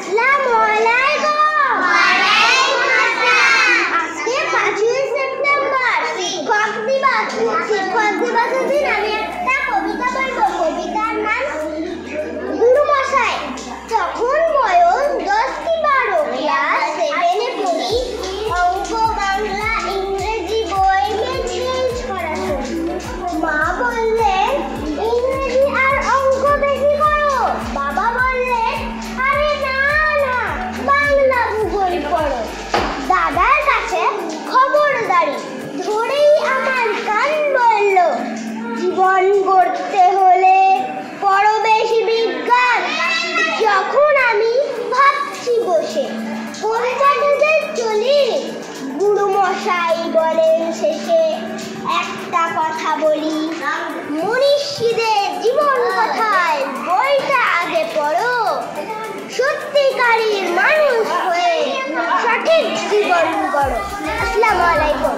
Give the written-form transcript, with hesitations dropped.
আসসালামু আলাইকুম। ওয়ালাইকুম আসসালাম। আজকে 5ই সেপ্টেম্বর শিক্ষক দিবস। শিক্ষক দিবসের দিন আমি একটা কবিতা বলবো। কবিতার নাম গুরুমশাই। তখন বয়স 10 কি 12, ক্লাস 7-এ পড়ি। অঙ্ক, বাংলা, ইংরেজি বই চেঞ্জ করা শুরু। মা বললেন ইংরেজি আর অঙ্ক বেশি করো। বাবা বললেন আরে না না, বাংলা ভূগোল পড়ো। দাদার কাছে খবরদারি ধরেই আমার কান বলল, জীবন গড়তে হলে পড়ো বেশি বিজ্ঞান। যখন আমি ভাবছি বসে কোন পথে চলি, গুরুমশাই বলেন শেষে একটা কথা বলি, মনীষীদের জীবন কথায় বইটা আগে পড়ো। সত্যিকারের মানুষ হয়ে সঠিক জীবন গড়ো। আসসালামু আলাইকুম।